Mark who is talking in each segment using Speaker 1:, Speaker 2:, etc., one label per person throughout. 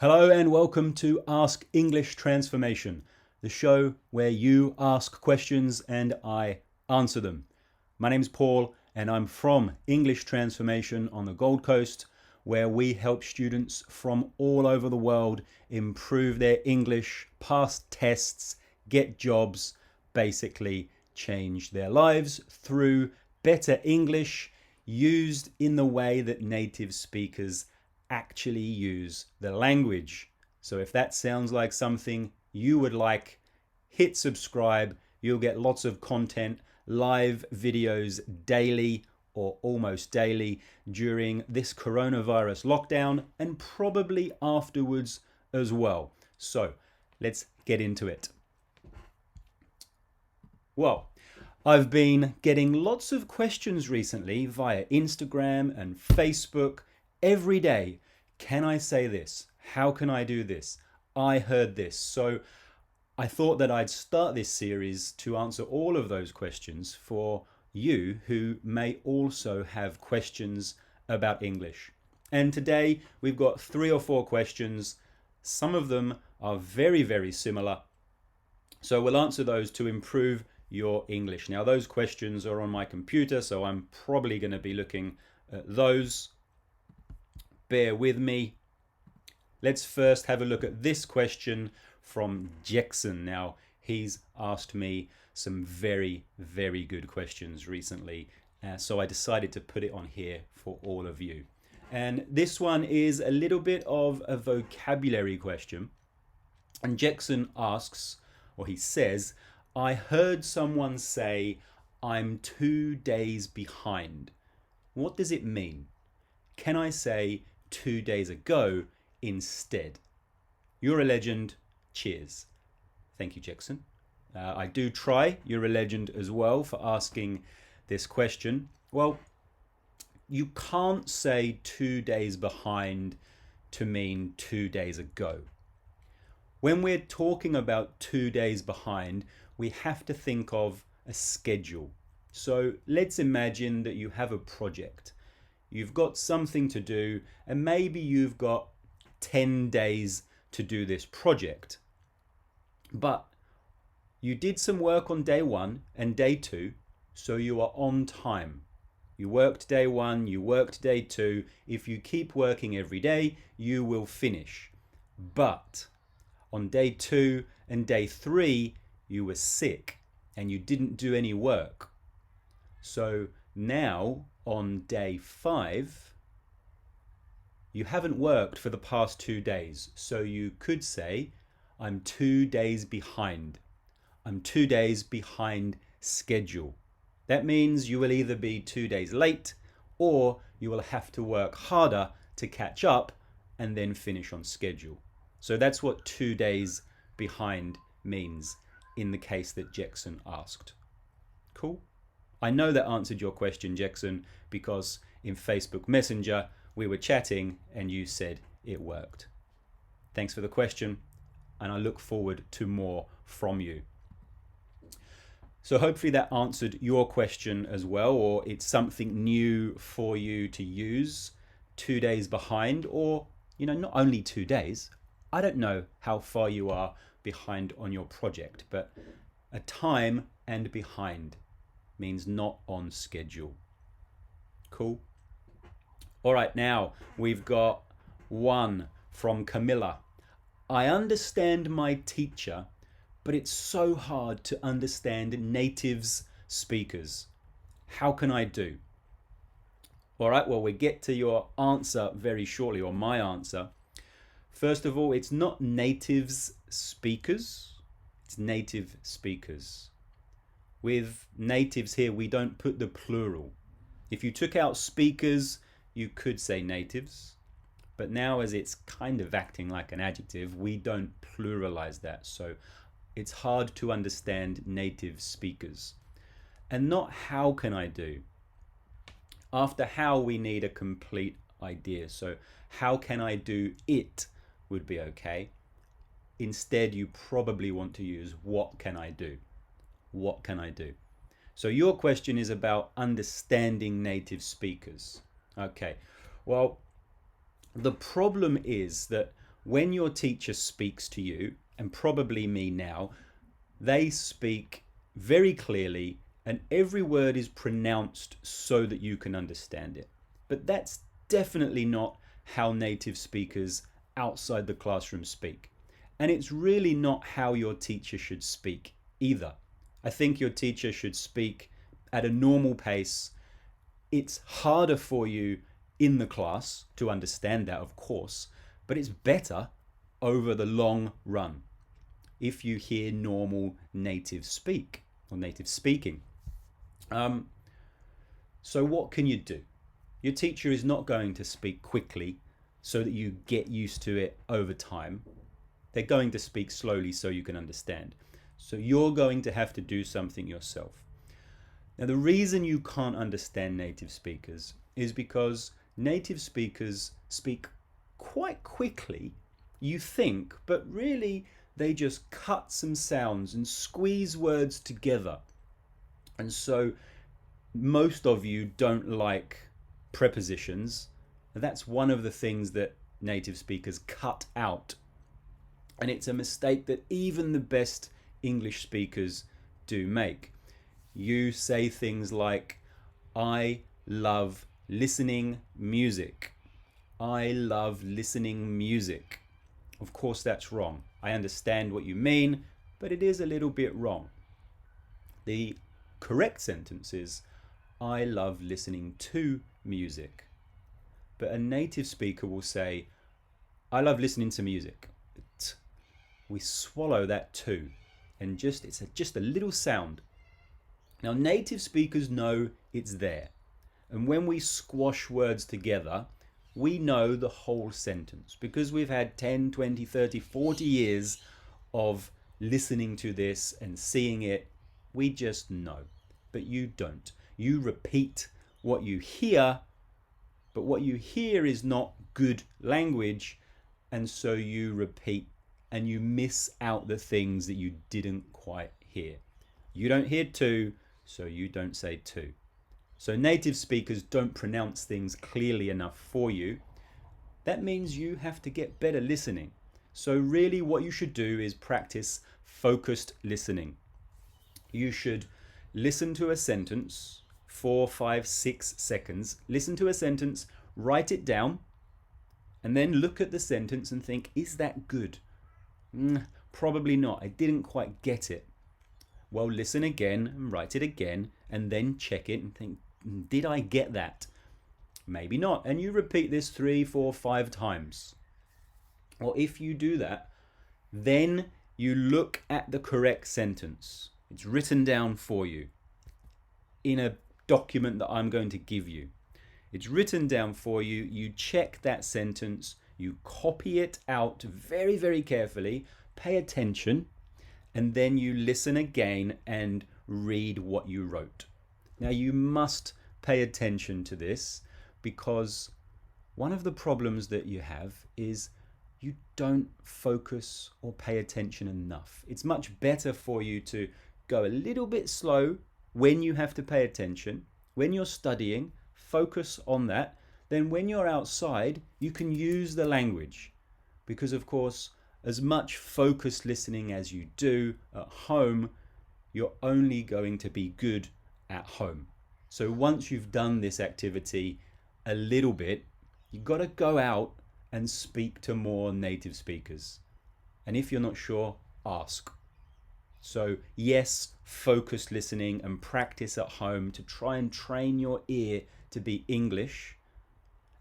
Speaker 1: Hello and welcome to Ask English Transformation, the show where you ask questions and I answer them. My name's Paul and I'm from English Transformation on the Gold Coast, where we help students from all over the world improve their English, pass tests, get jobs, basically change their lives through better English used in the way that native speakers actually use the language. So if that sounds like something you would like, hit subscribe. You'll get lots of content, live videos daily or almost daily during this coronavirus lockdown and probably afterwards as well. So let's get into it. Well, I've been getting lots of questions recently via Instagram and Facebook every day. Can I say this? How can I do this? I heard this. So I thought that I'd start this series to answer all of those questions for you who may also have questions about English. And today we've got 3 or 4 questions. Some of them are very, very similar. So we'll answer those to improve your English. Now, those questions are on my computer, so I'm probably going to be looking at those. Bear with me. Let's first have a look at this question from Jackson. Now, he's asked me some very, very good questions recently, so I decided to put it on here for all of you. And this one is a little bit of a vocabulary question. And Jackson asks, or he says, I heard someone say, I'm 2 days behind. What does it mean? Can I say 2 days ago instead? You're a legend. Cheers. Thank you, Jackson. I do try. You're a legend as well for asking this question. Well, you can't say 2 days behind to mean 2 days ago. When we're talking about 2 days behind, we have to think of a schedule. So let's imagine that you have a project. You've got something to do, and maybe you've got 10 days to do this project. But you did some work on day 1 and day 2, so you are on time. You worked day 1, you worked day 2. If you keep working every day, you will finish. But on day 2 and day 3, you were sick and you didn't do any work. So now on day 5, you haven't worked for the past 2 days. So you could say, I'm 2 days behind. I'm 2 days behind schedule. That means you will either be 2 days late or you will have to work harder to catch up and then finish on schedule. So that's what 2 days behind means in the case that Jackson asked. Cool? I know that answered your question, Jackson, because in Facebook Messenger we were chatting and you said it worked. Thanks for the question, and I look forward to more from you. So hopefully that answered your question as well, or it's something new for you to use. 2 days behind, or not only 2 days. I don't know how far you are behind on your project, but a time and behind means not on schedule. Cool? All right, now we've got one from Camilla. I understand my teacher, but it's so hard to understand natives speakers. How can I do? All right, well, we get to your answer very shortly, or my answer. First of all, it's not natives speakers, it's native speakers. With natives here, we don't put the plural. If you took out speakers, you could say natives. But now, as it's kind of acting like an adjective, we don't pluralize that. So it's hard to understand native speakers. And not how can I do. After how, we need a complete idea. So how can I do it would be okay. Instead, you probably want to use what can I do? What can I do? So your question is about understanding native speakers. Okay, well, the problem is that when your teacher speaks to you, and probably me now, they speak very clearly and every word is pronounced so that you can understand it. But that's definitely not how native speakers outside the classroom speak. And it's really not how your teacher should speak either. I think your teacher should speak at a normal pace. It's harder for you in the class to understand that, of course, but it's better over the long run if you hear normal native speak or native speaking. So what can you do? Your teacher is not going to speak quickly so that you get used to it over time. They're going to speak slowly so you can understand. So you're going to have to do something yourself. Now, the reason you can't understand native speakers is because native speakers speak quite quickly, you think, but really they just cut some sounds and squeeze words together. And so most of you don't like prepositions. That's one of the things that native speakers cut out. And it's a mistake that even the best English speakers do make. You say things like, I love listening music. I love listening music. Of course, that's wrong. I understand what you mean, but it is a little bit wrong. The correct sentence is, I love listening to music. But a native speaker will say, I love listening to music. We swallow that too, and it's just a little sound. Now, native speakers know it's there. And when we squash words together, we know the whole sentence because we've had 10, 20, 30, 40 years of listening to this and seeing it. We just know, but you don't. You repeat what you hear, but what you hear is not good language, and so you repeat and you miss out the things that you didn't quite hear. You don't hear to, so you don't say to. So native speakers don't pronounce things clearly enough for you. That means you have to get better listening. So really what you should do is practice focused listening. You should listen to a sentence, 4, 5, 6 seconds. Listen to a sentence, write it down, and then look at the sentence and think, is that good? Probably not. I didn't quite get it. Well, listen again and write it again, and then check it and think, did I get that? Maybe not. And you repeat this 3, 4, 5 times. Or if you do that, then you look at the correct sentence. It's written down for you in a document that I'm going to give you. It's written down for you. You check that sentence. You copy it out very, very carefully. Pay attention. And then you listen again and read what you wrote. Now, you must pay attention to this because one of the problems that you have is you don't focus or pay attention enough. It's much better for you to go a little bit slow when you have to pay attention. When you're studying, focus on that. Then when you're outside, you can use the language because, of course, as much focused listening as you do at home, you're only going to be good at home. So once you've done this activity a little bit, you've got to go out and speak to more native speakers. And if you're not sure, ask. So yes, focused listening and practice at home to try and train your ear to be English.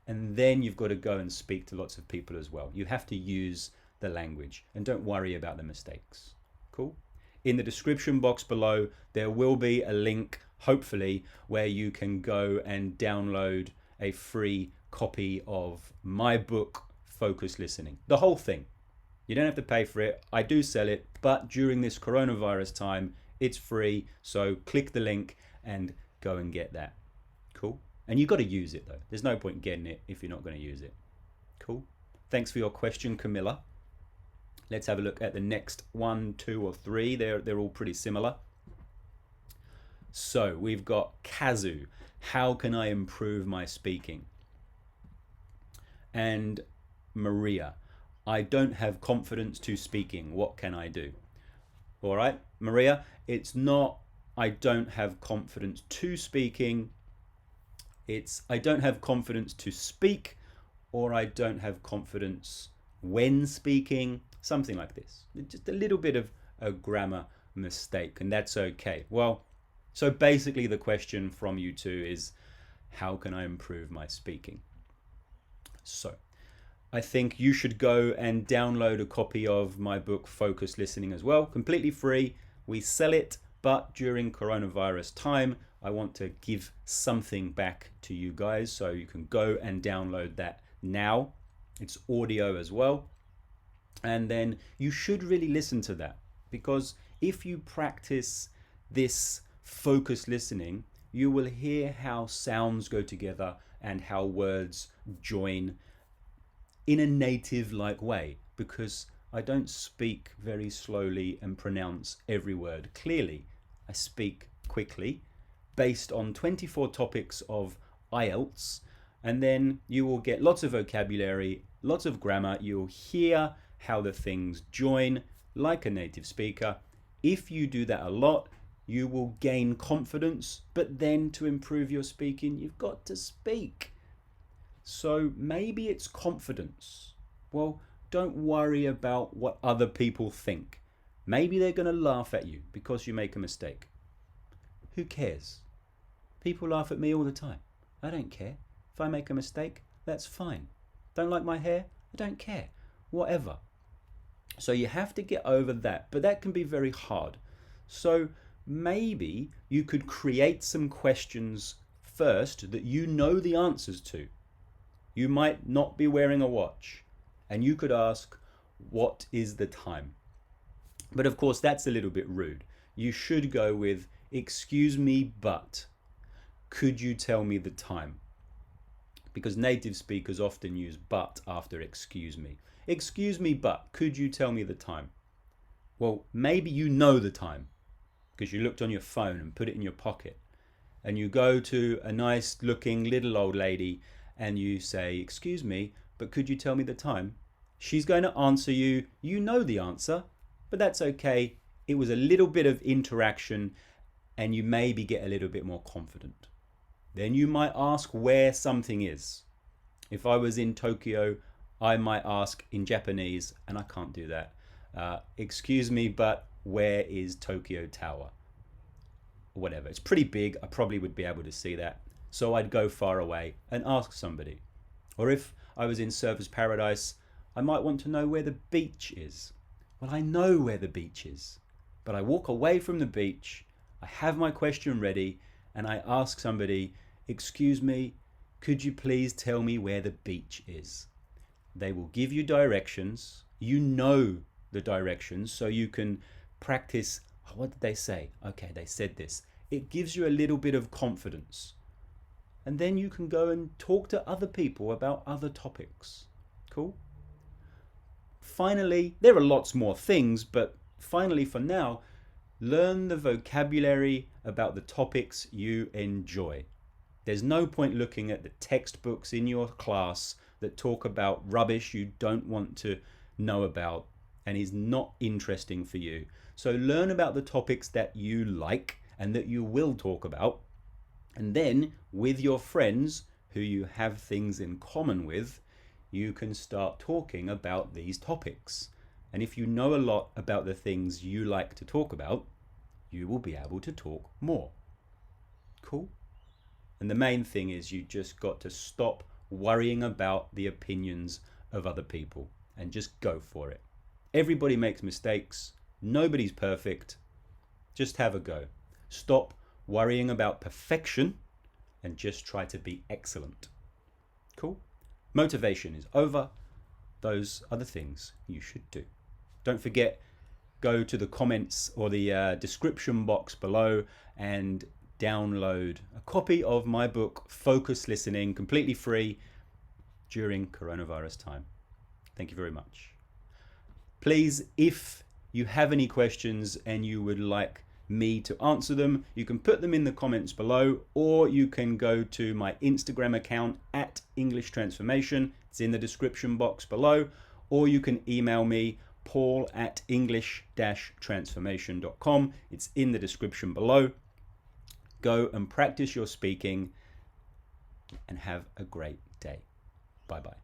Speaker 1: And then you've got to go and speak to lots of people as well. You have to use the language and don't worry about the mistakes. Cool? In the description box below, there will be a link, hopefully, where you can go and download a free copy of my book, Focus Listening. The whole thing. You don't have to pay for it. I do sell it, but during this coronavirus time, it's free. So click the link and go and get that. Cool? And you've got to use it though. There's no point getting it if you're not going to use it. Cool? Thanks for your question, Camilla. Let's have a look at the next 1, 2, or 3. They're all pretty similar. So we've got Kazu. How can I improve my speaking? And Maria. I don't have confidence to speaking. What can I do? All right, Maria, it's not I don't have confidence to speaking. It's I don't have confidence to speak, or I don't have confidence when speaking, something like this. Just a little bit of a grammar mistake, and that's okay. Well, so basically the question from you two is, how can I improve my speaking? So I think you should go and download a copy of my book, Focus Listening, as well. Completely free. We sell it, but during coronavirus time, I want to give something back to you guys. So you can go and download that now. It's audio as well. And then you should really listen to that, because if you practice this focus listening, you will hear how sounds go together and how words join in a native-like way, because I don't speak very slowly and pronounce every word clearly. I speak quickly based on 24 topics of IELTS, and then you will get lots of vocabulary, lots of grammar. You'll hear how the things join like a native speaker. If you do that a lot, you will gain confidence, but then to improve your speaking, you've got to speak. So maybe it's confidence. Well, don't worry about what other people think. Maybe they're going to laugh at you because you make a mistake. Who cares? People laugh at me all the time. I don't care. If I make a mistake, that's fine. Don't like my hair? I don't care. Whatever. So you have to get over that, but that can be very hard. So maybe you could create some questions first that you know the answers to. You might not be wearing a watch, and you could ask, what is the time? But of course, that's a little bit rude. You should go with, excuse me, but could you tell me the time? Because native speakers often use but after excuse me. Excuse me, but could you tell me the time? Well, maybe you know the time because you looked on your phone and put it in your pocket, and you go to a nice looking little old lady and you say, excuse me, but could you tell me the time? She's going to answer you. You know the answer, but that's okay. It was a little bit of interaction and you maybe get a little bit more confident. Then you might ask where something is. If I was in Tokyo, I might ask in Japanese, and I can't do that. Excuse me, but where is Tokyo Tower? Or whatever. It's pretty big. I probably would be able to see that. So I'd go far away and ask somebody. Or if I was in Surfers Paradise, I might want to know where the beach is. Well, I know where the beach is, but I walk away from the beach, I have my question ready, and I ask somebody, excuse me, could you please tell me where the beach is? They will give you directions. You know the directions, so you can practice. Oh, what did they say? Okay, they said this. It gives you a little bit of confidence. And then you can go and talk to other people about other topics. Cool? Finally, there are lots more things, but finally for now, learn the vocabulary about the topics you enjoy. There's no point looking at the textbooks in your class that talk about rubbish you don't want to know about and is not interesting for you. So learn about the topics that you like and that you will talk about. And then with your friends who you have things in common with, you can start talking about these topics. And if you know a lot about the things you like to talk about, you will be able to talk more. Cool? And the main thing is you just got to stop worrying about the opinions of other people and just go for it. Everybody makes mistakes. Nobody's perfect. Just have a go. Stop worrying about perfection and just try to be excellent. Cool? Motivation is over. Those are the things you should do. Don't forget, go to the comments or the description box below and download a copy of my book, Focus Listening, completely free during coronavirus time. Thank you very much. Please, if you have any questions and you would like me to answer them, you can put them in the comments below, or you can go to my Instagram account at English Transformation. It's in the description box below, or you can email me, paul@english-transformation.com. It's in the description below. Go and practice your speaking and have a great day. Bye-bye.